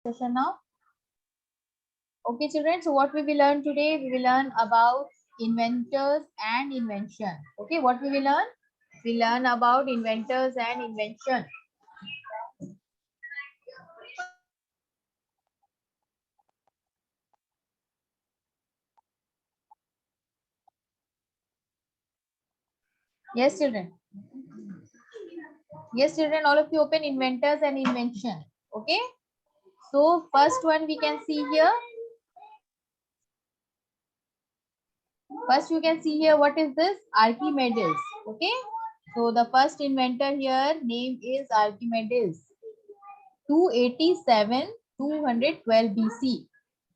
session now. Okay, children. So what we will learn today? We will learn about inventors and invention. Okay, what we will learn? We learn about inventors and invention. Yes, children. Yes, children. All of you open inventors and invention. Okay. So first one we can see here. First you can see here, what is this? Archimedes. Okay. So the first inventor here name is Archimedes. 287 212 BC.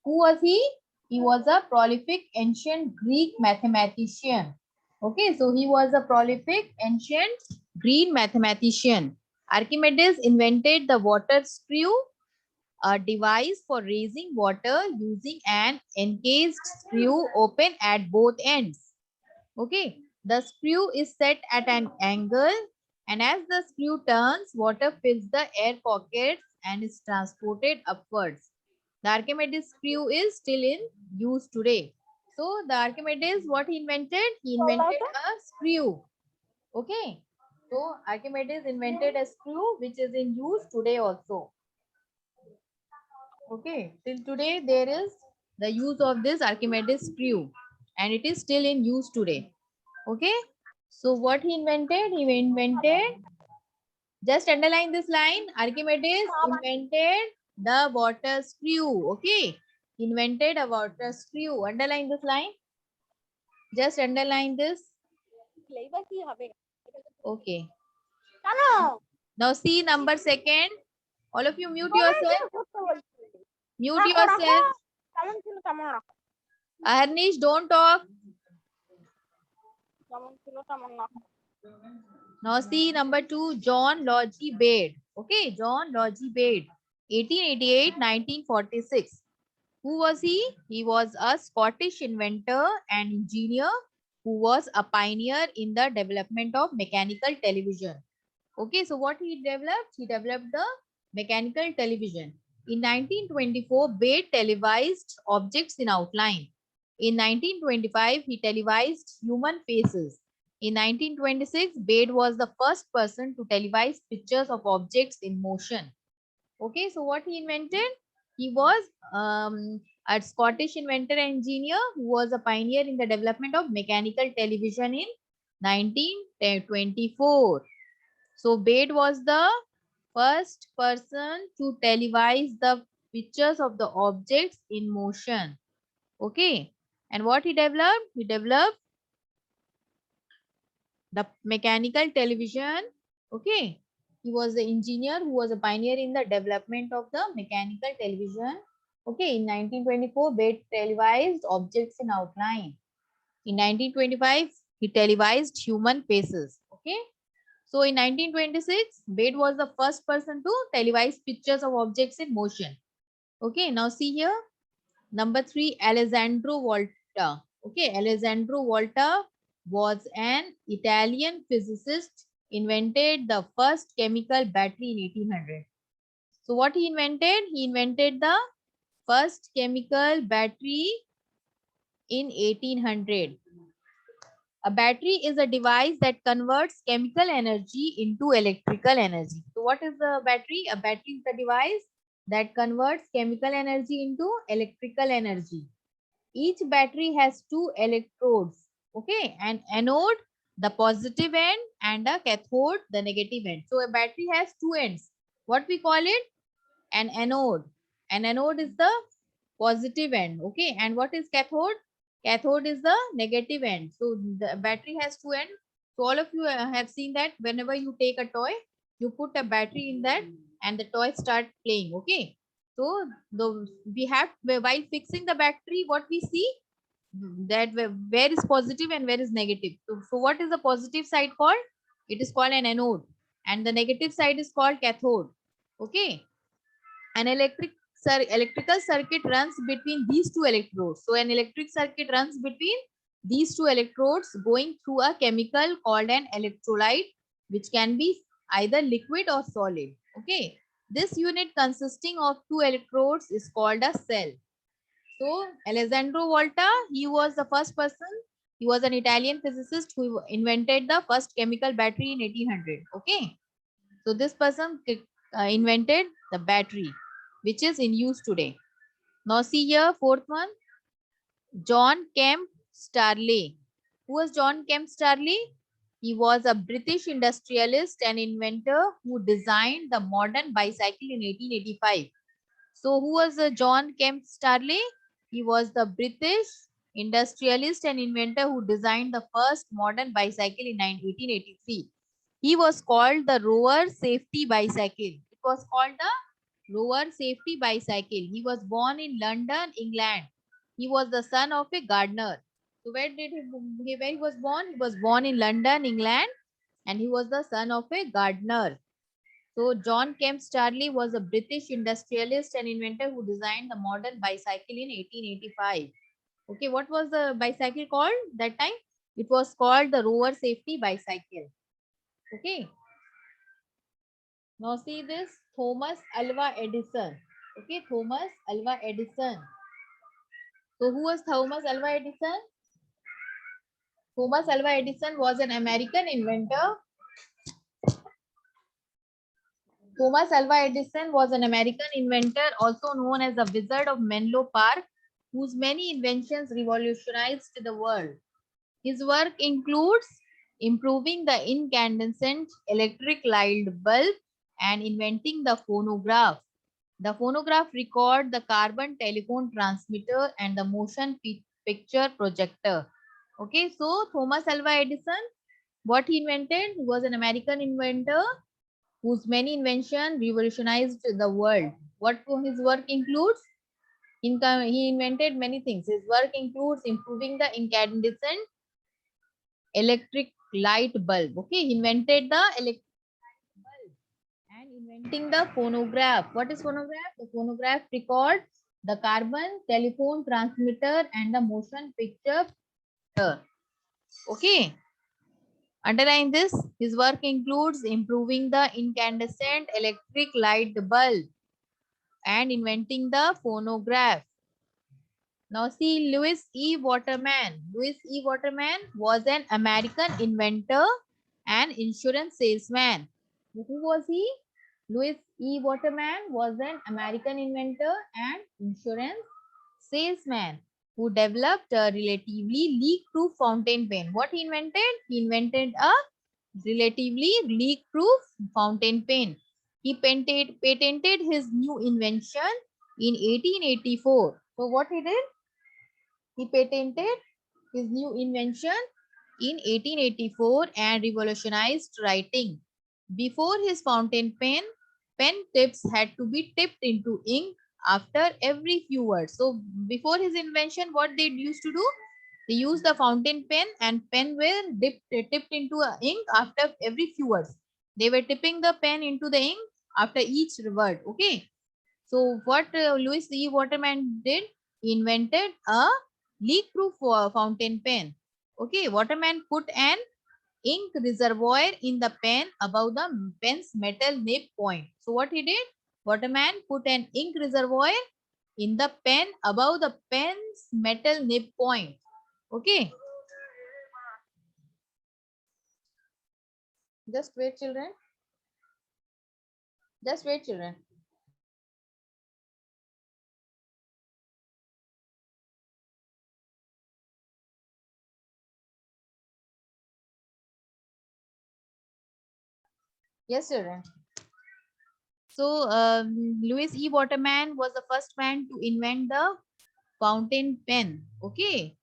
Who was he? He was a prolific ancient Greek mathematician. Okay, so he was a prolific ancient Greek mathematician. Archimedes invented the water screw, a device for raising water using an encased screw open at both ends. Okay, the screw is set at an angle, and as the screw turns, water fills the air pockets and is transported upwards. The Archimedes screw is still in use today. So the Archimedes, what he invented? He invented a screw. Okay. So Archimedes invented a screw which is in use today also. Okay. Till today there is the use of this Archimedes screw and it is still in use today. Okay. So what he invented? He invented, just underline this line, Archimedes invented the water screw. Okay. Invented a water screw. Underline this line. Just underline this. Okay. Now see number second. All of you mute yourself. Mute yourself. Harnish, don't talk. Now see number 2, John Logie Baird. Okay, John Logie Baird. 1888-1946. Who was he? He was a Scottish inventor and engineer who was a pioneer in the development of mechanical television. Okay, so what he developed? He developed the mechanical television. In 1924, Baird televised objects in outline. In 1925, he televised human faces. In 1926, Baird was the first person to televise pictures of objects in motion. Okay, so what he invented? He was a Scottish inventor and engineer who was a pioneer in the development of mechanical television in 1924. So Baird was the first person to televise the pictures of the objects in motion. Okay. And what he developed? He developed the mechanical television. Okay. He was the engineer who was a pioneer in the development of the mechanical television. Okay. In 1924, Baird televised objects in outline. In 1925, he televised human faces. Okay. So in 1926, Baird was the first person to televise pictures of objects in motion. Okay, now see here. Number 3, Alessandro Volta. Okay, Alessandro Volta was an Italian physicist, invented the first chemical battery in 1800. So what he invented? He invented the first chemical battery in 1800. A battery is a device that converts chemical energy into electrical energy. So what is the battery? A battery is the device that converts chemical energy into electrical energy. Each battery has 2 electrodes, okay, an anode, the positive end, and a cathode, the negative end. So a battery has 2 ends. What we call it? An anode. An anode is the positive end, okay, and what is cathode? Cathode is the negative end. So the battery has 2 ends. So all of you have seen that whenever you take a toy, you put a battery in that and the toy start playing. Okay. So we have, while fixing the battery, what we see, that where is positive and where is negative. So what is the positive side called? It is called an anode, and the negative side is called cathode. Okay. An electrical circuit runs between these 2 electrodes. So an electric circuit runs between these 2 electrodes going through a chemical called an electrolyte, which can be either liquid or solid. Okay. This unit consisting of two electrodes is called a cell. So Alessandro Volta, he was the first person. He was an Italian physicist who invented the first chemical battery in 1800. Okay. So this person invented the battery, which is in use today. Now see here, fourth one, John Kemp Starley. Who was John Kemp Starley? He was a British industrialist and inventor who designed the modern bicycle in 1885. So who was John Kemp Starley? He was the British industrialist and inventor who designed the first modern bicycle in 1883. He was called the Rover Safety Bicycle. It was called the Rover Safety Bicycle. He was born in London, England. He was the son of a gardener. So where he was born? He was born in London, England, and he was the son of a gardener. So John Kemp Starley was a British industrialist and inventor who designed the modern bicycle in 1885. Okay, what was the bicycle called that time? It was called the Rover Safety Bicycle. Okay. Now see this, Thomas Alva Edison. Okay, Thomas Alva Edison. So who was Thomas Alva Edison? Thomas Alva Edison was an American inventor. Thomas Alva Edison was an American inventor, also known as the Wizard of Menlo Park, whose many inventions revolutionized the world. His work includes improving the incandescent electric light bulb and inventing the phonograph. The phonograph record the carbon telephone transmitter and the motion picture projector. Okay, so Thomas Alva Edison, what he invented? He was an American inventor whose many inventions revolutionized the world. What his work includes? He invented many things. His work includes improving the incandescent electric light bulb. Okay, he invented the electric bulb and inventing the phonograph. What is phonograph? The phonograph records the carbon telephone transmitter and the motion picture. Okay. Underline this. His work includes improving the incandescent electric light bulb and inventing the phonograph. Now see Louis E. Waterman. Louis E. Waterman was an American inventor and insurance salesman. Who was he? Louis E. Waterman was an American inventor and insurance salesman who developed a relatively leak-proof fountain pen. What he invented? He invented a relatively leak-proof fountain pen. He patented his new invention in 1884. So what he did? He patented his new invention in 1884 and revolutionized writing. Before his fountain pen, pen tips had to be dipped into ink after every few words. So before his invention, what they used to do? They used the fountain pen and pen were tipped into ink after every few words. They were tipping the pen into the ink after each word. Okay. So what Louis E. Waterman did? He invented a leak-proof fountain pen. Okay, Waterman put an ink reservoir in the pen above the pen's metal nib point. So what he did? Waterman put an ink reservoir in the pen above the pen's metal nib point. Okay. Just wait, children. Just wait, children. Yes, children. So Louis E. Waterman was the first man to invent the fountain pen. Okay.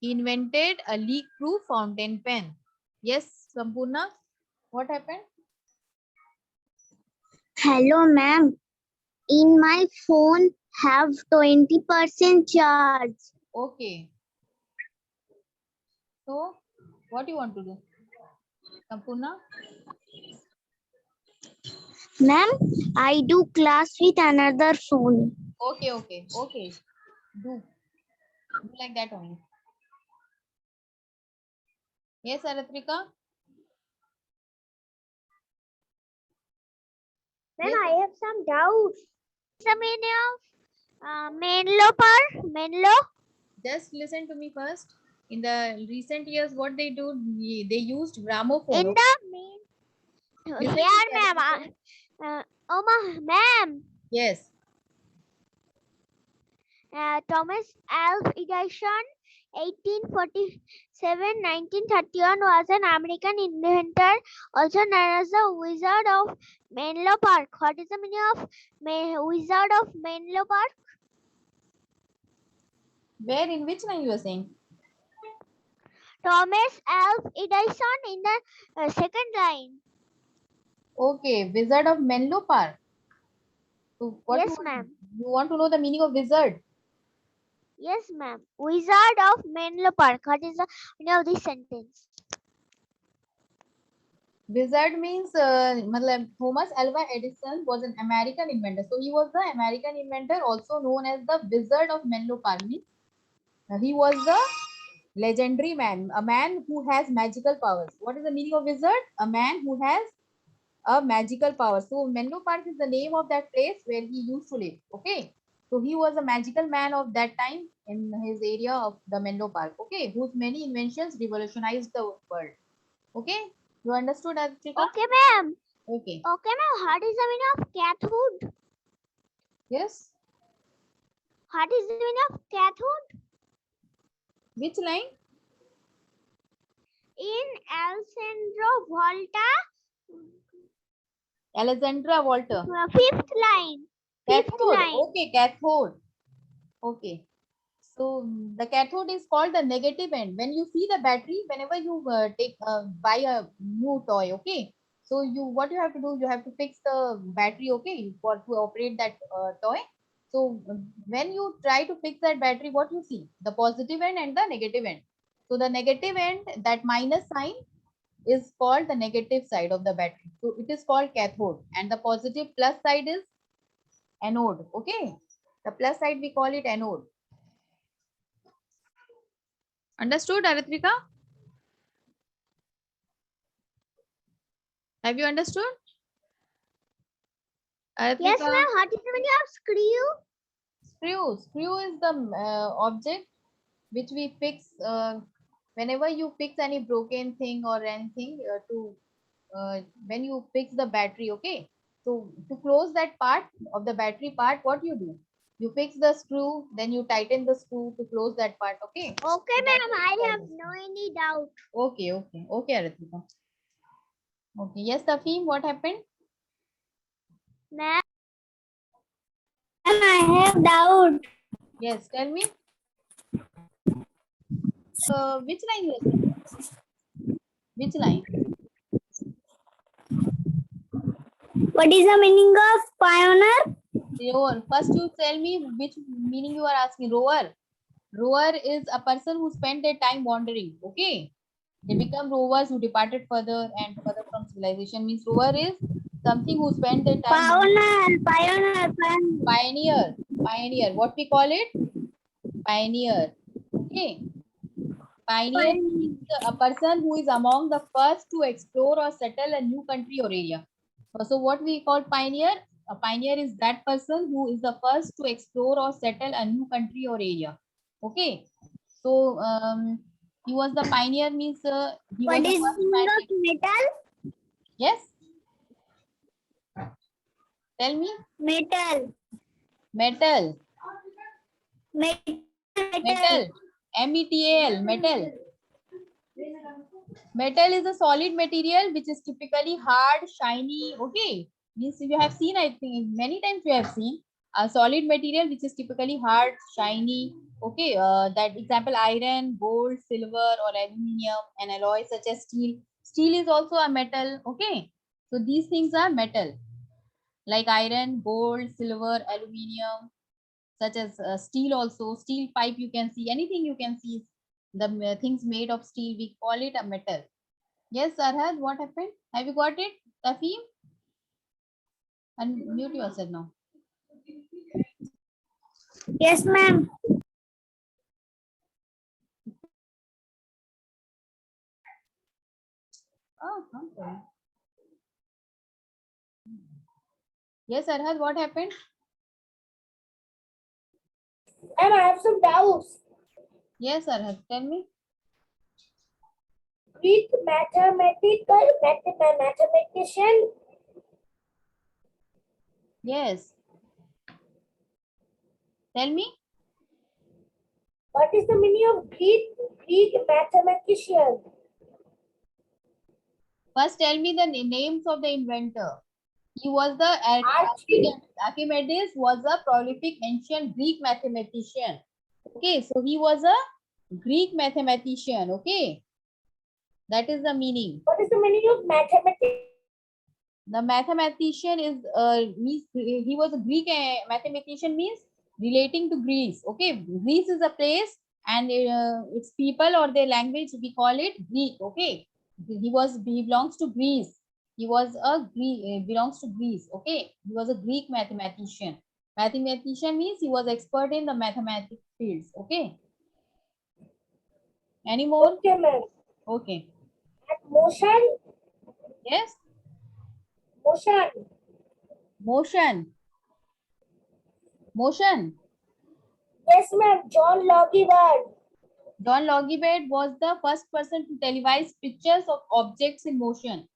He invented a leak-proof fountain pen. Yes, Sampurna, what happened? Hello, ma'am. In my phone have 20% charge. Okay. So, what do you want to do? Sampurna? Ma'am, I do class with another phone. Okay. Do like that only. Yes, Aratrika? Ma'am, Yes. I have some doubts. The meaning of Menlo Park? Menlo? Just listen to me first. In the recent years, what they do, they used gramophone. In Okay? the main. Listen to Here, me, ma'am. Aratrika. Ma'am. Yes. Thomas Alva Edison, 1847-1931, was an American inventor, also known as the Wizard of Menlo Park. What is the meaning of Wizard of Menlo Park? Where, in which line you are saying? Thomas Alva Edison in the second line. Okay, Wizard of Menlo Park. So what Yes, ma'am. you want to know the meaning of wizard? Yes, ma'am. Wizard of Menlo Park. What is the meaning of this sentence? Wizard means Thomas Alva Edison was an American inventor. So he was the American inventor, also known as the Wizard of Menlo Park. Means he was the legendary man, a man who has magical powers. What is the meaning of wizard? A man who has a magical power. So Menlo Park is the name of that place where he used to live. Okay. So he was a magical man of that time in his area of the Menlo Park. Okay. Whose many inventions revolutionized the world. Okay. You understood, Afrika? Okay, ma'am. Okay. Okay, ma'am. What is the meaning of cathode? Yes. What is the meaning of cathode? Which line? In Alessandro Volta, Alexandra Walter. fifth line. Fifth Cathode. line. Okay. Cathode. Okay. So the cathode is called the negative end. When you see the battery, whenever you buy a new toy, okay. So what you have to do, you have to fix the battery, okay, for to operate that toy. So when you try to fix that battery, what you see? The positive end and the negative end. So the negative end, that minus sign, is called the negative side of the battery. So it is called cathode, and the positive plus side is anode. Okay, the plus side we call it anode. Understood, Aratrika? Have you understood? Yes, Aratrika, ma'am. What is the meaning of screw? screw. Screw is the object which we fix whenever you fix any broken thing or anything when you fix the battery. Okay. So to close that part of the battery part, what you do? You fix the screw, then you tighten the screw to close that part. Okay. Okay, So that's ma'am. what I we call have this. no any doubt. Okay, okay, okay, Aratrika. Okay. Yes, Tafim, what happened? Ma'am, I have doubt. Yes, tell me. Which line you are saying? Which line? What is the meaning of pioneer? Rower. First, you tell me which meaning you are asking. Rower. Rower is a person who spent their time wandering. Okay. They become rovers who departed further and further from civilization. Means rower is something who spent their time wandering. Pioneer. Pioneer. Pioneer. What we call it? Pioneer. Okay. Pioneer means a person who is among the first to explore or settle a new country or area. So what we call pioneer? A pioneer is that person who is the first to explore or settle a new country or area. Okay. So he was the pioneer means he was What the is first the meaning man. of metal? Yes. Tell me. Metal. Metal. Metal. Metal. METAL. Metal. Metal is a solid material which is typically hard, shiny. Okay. Means you have seen, I think many times you have seen a solid material which is typically hard, shiny. Okay. That example iron, gold, silver, or aluminium, and alloys such as steel. Steel is also a metal. Okay. So these things are metal like iron, gold, silver, aluminium, such as steel also. Steel pipe you can see, anything you can see. The things made of steel, we call it a metal. Yes, Arhad, what happened? Have you got it, Tafim? Unmute yourself now. Yes, ma'am. Oh, okay. Yes, Arhad, what happened? Ma'am, I have some doubts. Yes, Arhad, tell me. Greek mathematician. Yes, tell me. What is the meaning of Greek mathematician? First, tell me the names of the inventor. He was the Archie. Archimedes was a prolific ancient Greek mathematician. Okay, so he was a Greek mathematician. Okay, that is the meaning. What is the meaning of mathematics? The mathematician is means he was a Greek mathematician means relating to Greece. Okay, Greece is a place and its people or their language we call it Greek. Okay, he belongs to Greece. He was a Greek belongs to Greece. Okay, he was a Greek mathematician. Mathematician means he was expert in the mathematics fields. Okay, any more? Okay, ma'am. Okay, And motion. yes, Motion. motion, motion. Yes, ma'am. John Logie Bard. John Logie was the first person to televise pictures of objects in motion.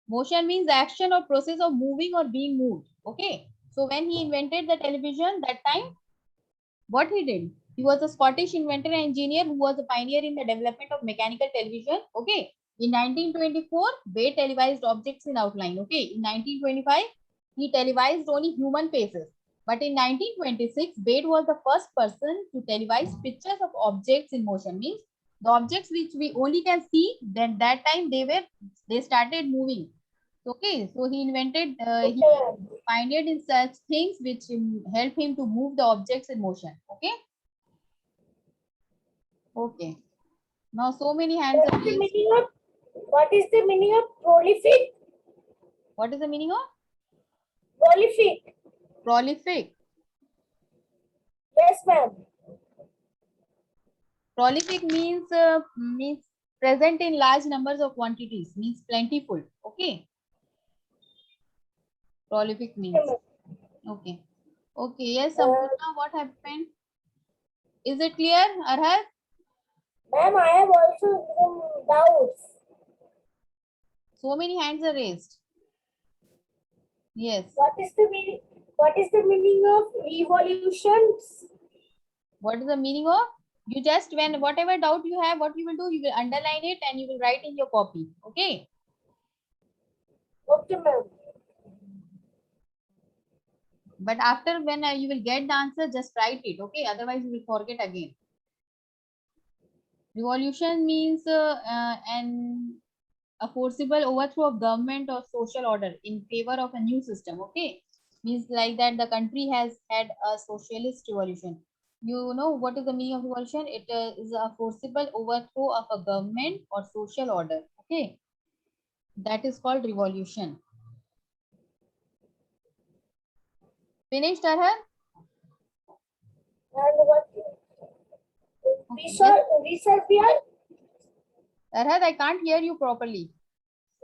Motion means action or process of moving or being moved. Okay. So when he invented the television that time, what he did? He was a Scottish inventor and engineer who was a pioneer in the development of mechanical television. Okay. In 1924, Bate televised objects in outline. Okay. In 1925, he televised only human faces. But in 1926, Bate was the first person to televise pictures of objects in motion. Means the objects which we only can see, then that time they started moving. Okay, so he pioneered in such things which help him to move the objects in motion. Okay. Okay. Now so many hands What are is the raised. meaning of what is the meaning of prolific? What is the meaning of Prolific. prolific? Yes, ma'am. Prolific means present in large numbers of quantities. Means plentiful. Okay. Prolific means. Okay. Okay. Yes, Sampurna, what happened? Is it clear, Arhar? Ma'am, I have also some doubts. So many hands are raised. Yes. What is the meaning? What is the meaning of revolutions? What is the meaning of? You just when whatever doubt you have, what you will do, you will underline it and you will write in your copy. Okay. Okay, ma'am. But after when you will get the answer, just write it. Okay. Otherwise, you will forget again. Revolution means a forcible overthrow of government or social order in favor of a new system. Okay. Means like that the country has had a socialist revolution. You know what is the meaning of revolution? It is a forcible overthrow of a government or social order. Okay. That is called revolution. Finished, Arhar? And what Okay. Yes. reservoir? Arhar, I can't hear you properly.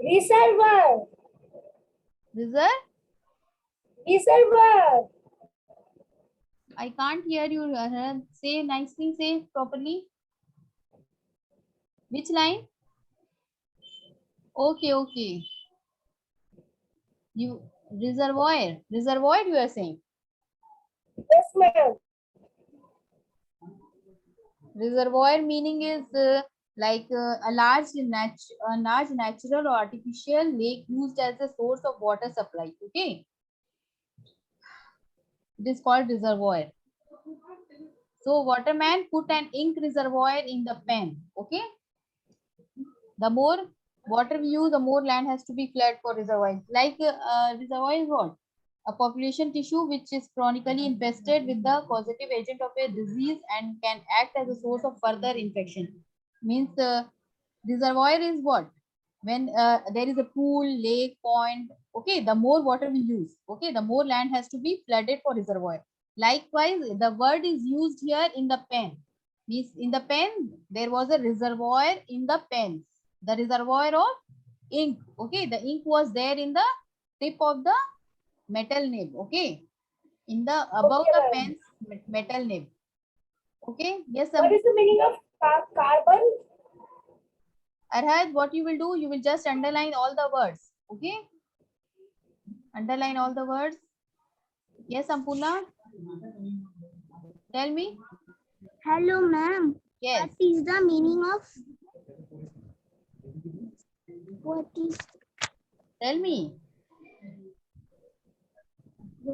Reservoir. Reserve? Reservoir. I can't hear you, Arhar. Say nicely, say properly. Which line? Okay, okay. You reservoir. Reservoir you are saying. Yes, ma'am. Reservoir meaning is a large natural or artificial lake used as a source of water supply. Okay. It is called reservoir. So waterman put an ink reservoir in the pen. Okay. The more water we use, the more land has to be cleared for reservoirs. Like reservoir is what? A population tissue which is chronically infested with the causative agent of a disease and can act as a source of further infection. Means reservoir is what? When there is a pool, lake, pond, okay, the more water we use, okay, the more land has to be flooded for reservoir. Likewise, the word is used here in the pen. Means in the pen, there was a reservoir in the pen. The reservoir of ink, okay, the ink was there in the tip of the metal nib. Okay, in the above Okay, the ma'am. pen's metal nib. Okay, yes, What is the meaning of carbon? Arhad, what you will do, you will just underline all the words. Okay, underline all the words. Yes, Sampurna, tell me. Hello, ma'am. Yes, What is the meaning of what is tell me.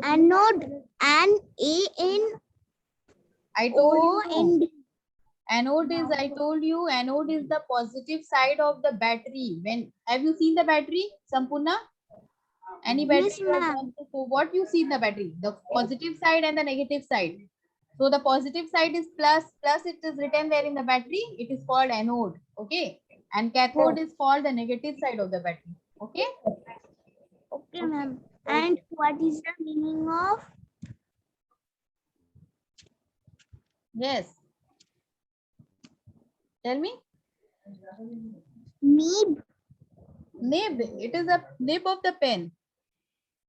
anode? An I told O you. N. Anode is, I told you, anode is the positive side of the battery. When have you seen the battery, Sampurna? Any battery Yes, you have ma'am. gone through? So what you see in the battery? The positive side and the negative side. So the positive side is plus, plus it is written there in the battery. It is called anode. Okay. And cathode is called the negative side of the battery. Okay. Okay, ma'am. And what is the meaning of Yes. Tell me. nib? Nib. It is a nib of the pen.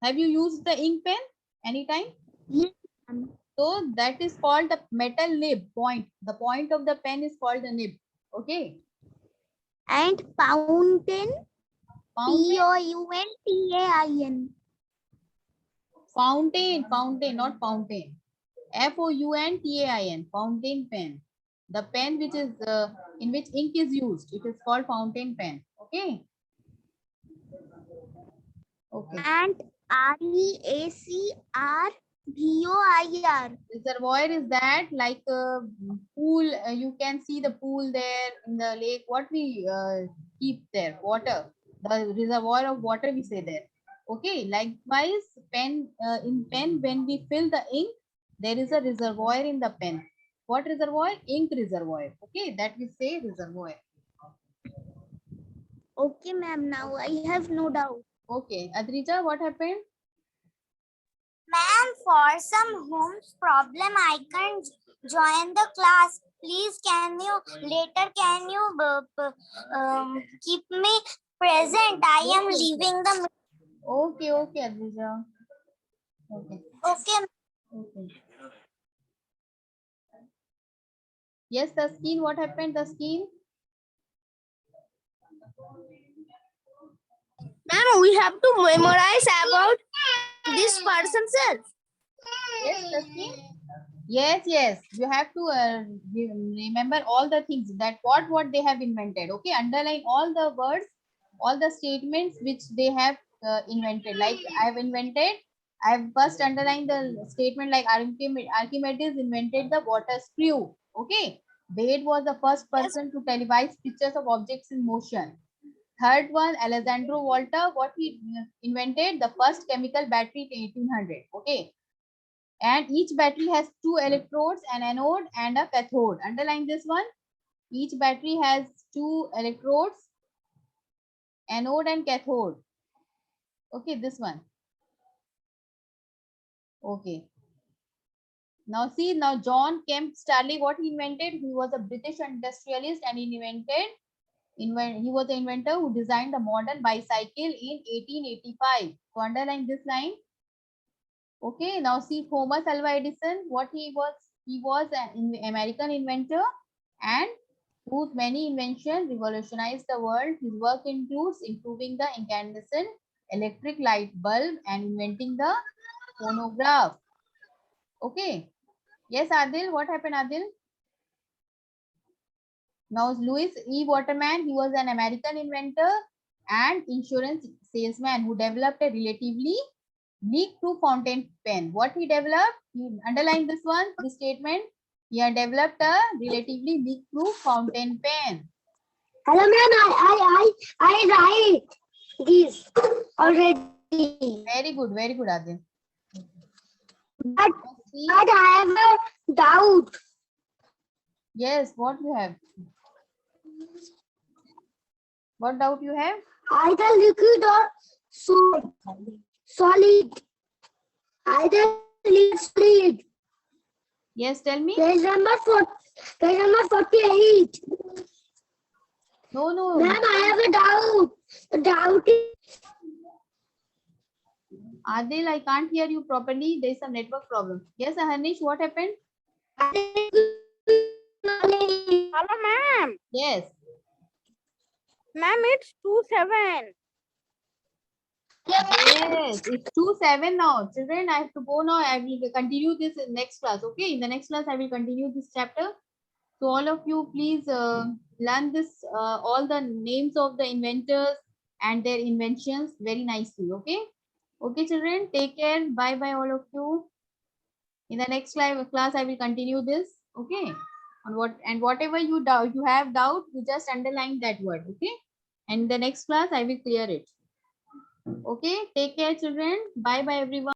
Have you used the ink pen anytime? Yes, ma'am. So that is called the metal nib point. The point of the pen is called the nib. Okay. And fountain? Fountain, Fountain. fountain, fountain, not fountain. Fountain, fountain pen. The pen which is in which ink is used, it is called fountain pen. Okay. Okay. And REACRVOIR. Reservoir is that like a pool. You can see the pool there in the lake. What we keep there? Water. The reservoir of water we say there. Okay. Likewise, pen in pen when we fill the ink, there is a reservoir in the pen. What reservoir? Ink reservoir. Okay, that we say reservoir. Okay, ma'am. Now I have no doubt. Okay, Adrija, what happened? Ma'am, for some home's problem, I can't join the class. Please, can you keep me present? I am leaving the. Okay, okay, Adrija. Okay, Okay. okay. Yes, the skin. What happened? The skin. Ma'am, we have to memorize about this person self. Yes, Tasneem? Yes, yes. You have to remember all the things that what they have invented. Okay, underline all the words, all the statements which they have invented. Like I have invented, I have first underlined the statement like Archimedes invented the water screw. Okay, Wade was the first person to televise pictures of objects in motion. Third one, Alessandro Volta, what he invented the first chemical battery in 1800. Okay, and each battery has two electrodes, an anode and a cathode. Underline this one. Each battery has two electrodes, anode and cathode. Okay, this one. Okay. Now see, now John Kemp Starley, what he invented? He was a British industrialist and he was the inventor who designed the modern bicycle in 1885. So underline this line. Okay, now see Thomas Alva Edison, what he was an American inventor and whose many inventions revolutionized the world. His work includes improving the incandescent electric light bulb and inventing the phonograph. Okay. Yes, Adil, what happened, Adil? Now, Louis E. Waterman, he was an American inventor and insurance salesman who developed a relatively leak-proof fountain pen. What he developed? He underlined this one, this statement. He had developed a relatively leak-proof fountain pen. Hello, ma'am. I write this already. Very good, Adil. But I have a doubt. Yes, what you have? What doubt you have? Either liquid or solid. Either solid. Yes, tell me. Page number 48. No. Ma'am, I have a doubt. The doubt is Adil, I can't hear you properly. There is some network problem. Yes, Harnish, what happened? Hello, ma'am. Yes. Ma'am, it's 2-7. Yes, it's 2-7 now. Children, I have to go now. I will continue this in next class. Okay, in the next class, I will continue this chapter. So all of you, please learn this, all the names of the inventors and their inventions very nicely. Okay. Okay, children, take care. Bye bye, all of you. In the next class, I will continue this. Okay. On whatever you have doubt, you just underline that word. Okay. And the next class, I will clear it. Okay. Take care, children. Bye bye, everyone.